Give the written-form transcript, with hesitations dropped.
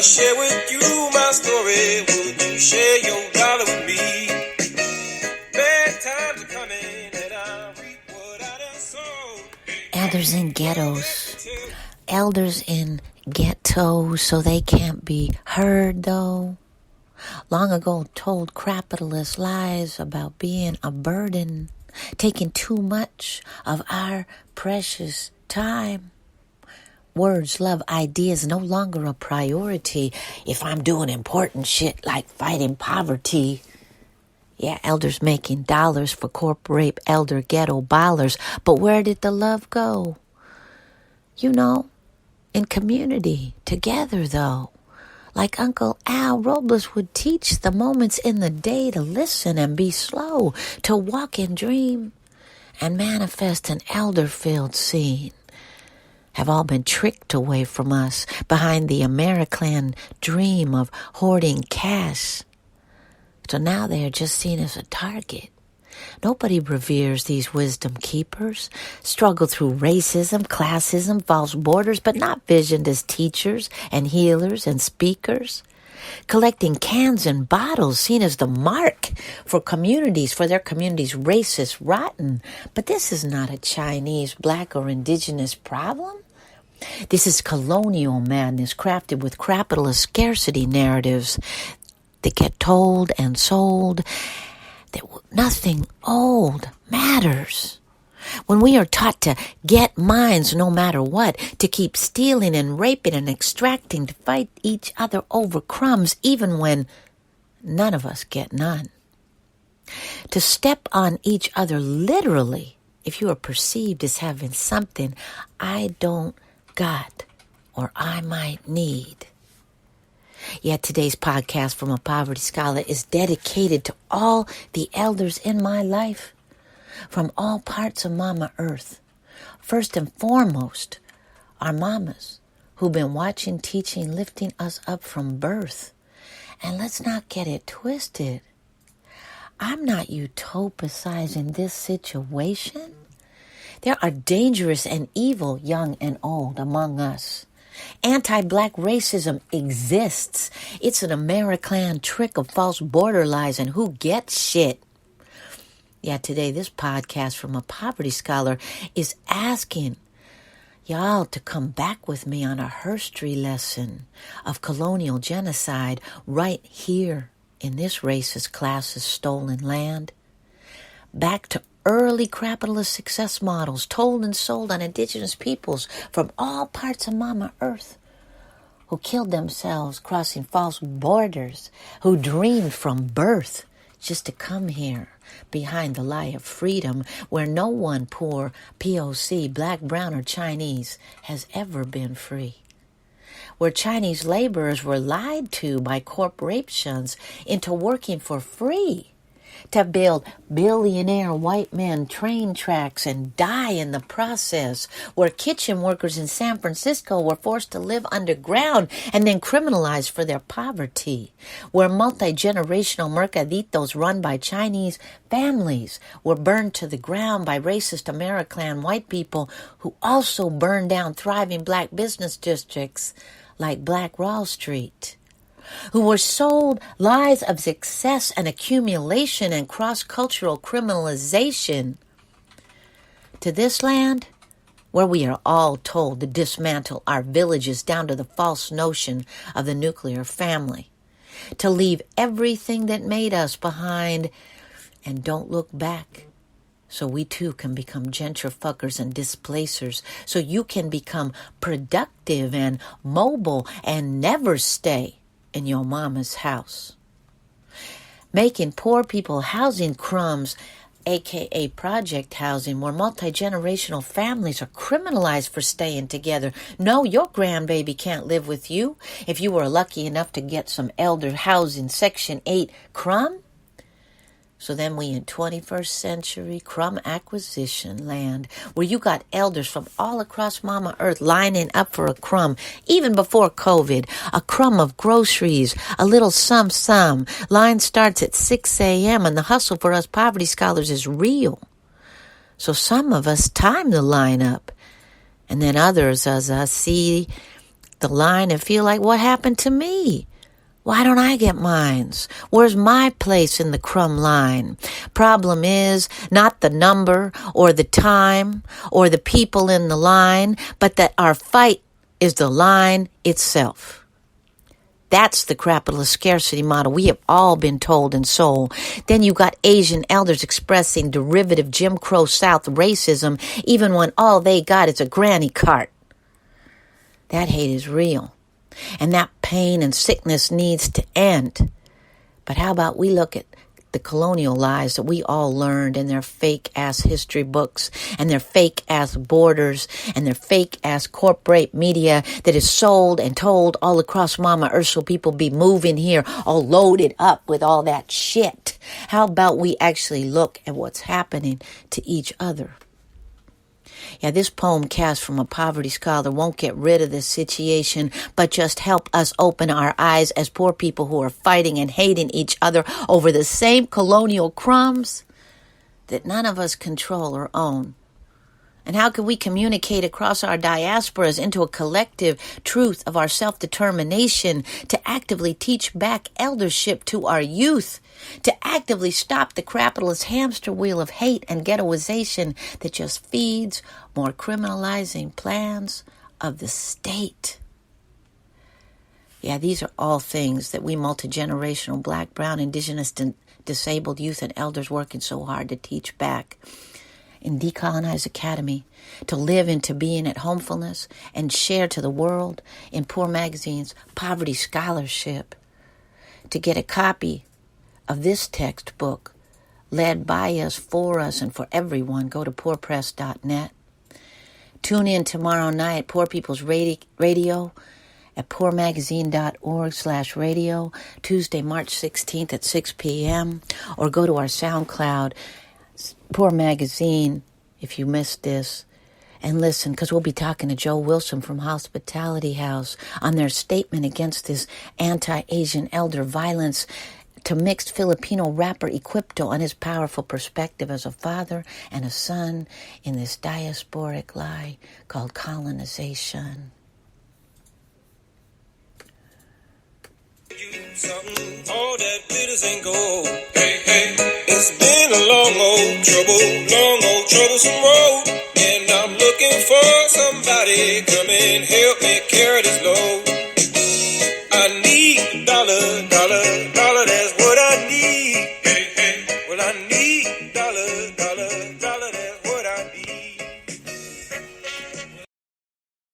share with you my story. Would you share your dollar with me? Bad times are coming and I'll reap what I done sown. Elders in ghettos. Elders in ghettos so they can't be heard, though. Long ago told Krapitalist lies about being a burden, taking too much of our precious time. Words, love, ideas no longer a priority if I'm doing important shit like fighting poverty. Yeah, elders making dollars for corporate elder ghetto ballers, but where did the love go? You know, in community, together though. Like Uncle Al Robles would teach, the moments in the day to listen and be slow, to walk and dream and manifest an elder-filled scene, have all been tricked away from us behind the Amerikkklan dream of hoarding cash. So now they are just seen as a target. Nobody reveres these wisdom keepers, struggle through racism, classism, false borders, but not visioned as teachers and healers and speakers. Collecting cans and bottles seen as the mark for communities, for their communities racist, rotten. But this is not a Chinese, black, or indigenous problem. This is colonial madness crafted with Krapitalist scarcity narratives that get told and sold that nothing old matters. When we are taught to get mines no matter what, to keep stealing and raping and extracting, to fight each other over crumbs even when none of us get none. To step on each other literally if you are perceived as having something I don't got or I might need. Yet today's podcast from a poverty scholar is dedicated to all the elders in my life from all parts of Mama Earth. First and foremost, our mamas who've been watching, teaching, lifting us up from birth. And let's not get it twisted. I'm not utopicizing this situation. There are dangerous and evil young and old among us. Anti-black racism exists. It's an Amerikkklan trick of false border lies and who gets shit. Yeah, today this podcast from a poverty scholar is asking y'all to come back with me on a history lesson of colonial genocide right here in this racist class's stolen land. Back to early Krapitalist success models told and sold on indigenous peoples from all parts of Mama Earth who killed themselves crossing false borders, who dreamed from birth just to come here behind the lie of freedom where no one poor POC, black, brown, or Chinese has ever been free. Where Chinese laborers were lied to by corporations into working for free to build billionaire white men train tracks and die in the process, where kitchen workers in San Francisco were forced to live underground and then criminalized for their poverty, where multi-generational mercaditos run by Chinese families were burned to the ground by racist Amerikkklan white people who also burned down thriving black business districts like Black Wall Street, who were sold lies of success and accumulation and cross-cultural criminalization to this land where we are all told to dismantle our villages down to the false notion of the nuclear family, to leave everything that made us behind and don't look back so we too can become gentrifuckers and displacers, so you can become productive and mobile and never stay in your mama's house. Making poor people housing crumbs, aka project housing, where multi-generational families are criminalized for staying together. No, your grandbaby can't live with you if you were lucky enough to get some elder housing Section 8 crumb. So then we in 21st century crumb acquisition land, where you got elders from all across Mama Earth lining up for a crumb, even before COVID, a crumb of groceries, a little some. Line starts at 6 a.m. and the hustle for us poverty scholars is real. So some of us time the line up, and then others as us see the line and feel like, what happened to me? Why don't I get mines? Where's my place in the crumb line? Problem is not the number or the time or the people in the line, but that our fight is the line itself. That's the Krapitalist scarcity model we have all been told and sold. Then you got Asian elders expressing derivative Jim Crow South racism, even when all they got is a granny cart. That hate is real. And that pain and sickness needs to end. But how about we look at the colonial lies that we all learned in their fake-ass history books and their fake-ass borders and their fake-ass corporate media that is sold and told all across Mama Earth so people be moving here all loaded up with all that shit. How about we actually look at what's happening to each other? Yeah, this poem cast from a poverty scholar won't get rid of this situation, but just help us open our eyes as poor people who are fighting and hating each other over the same colonial crumbs that none of us control or own. And how can we communicate across our diasporas into a collective truth of our self-determination to actively teach back eldership to our youth, to actively stop the Krapitalist hamster wheel of hate and ghettoization that just feeds more criminalizing plans of the state? Yeah, these are all things that we multi-generational Black, Brown, Indigenous, disabled youth and elders working so hard to teach back in Decolonize-Academy, to live into being at homefulness and share to the world in Poor Magazine's Poverty Scholarship. To get a copy of this textbook led by us, for us, and for everyone, go to poorpress.net. Tune in tomorrow night, Poor People's Radio at poormagazine.org/radio, Tuesday, March 16th at 6 p.m., or go to our SoundCloud, Poor Magazine, if you missed this, and listen, because we'll be talking to Joe Wilson from Hospitality House on their statement against this anti-Asian elder violence to mixed Filipino rapper Equipto on his powerful perspective as a father and a son in this diasporic lie called colonization. Something, all that glitters ain't gold. Hey, hey, it's been a long old troublesome road, and I'm looking for somebody come and help me carry this load. I need a dollar, that's what I need. Hey, hey, well I need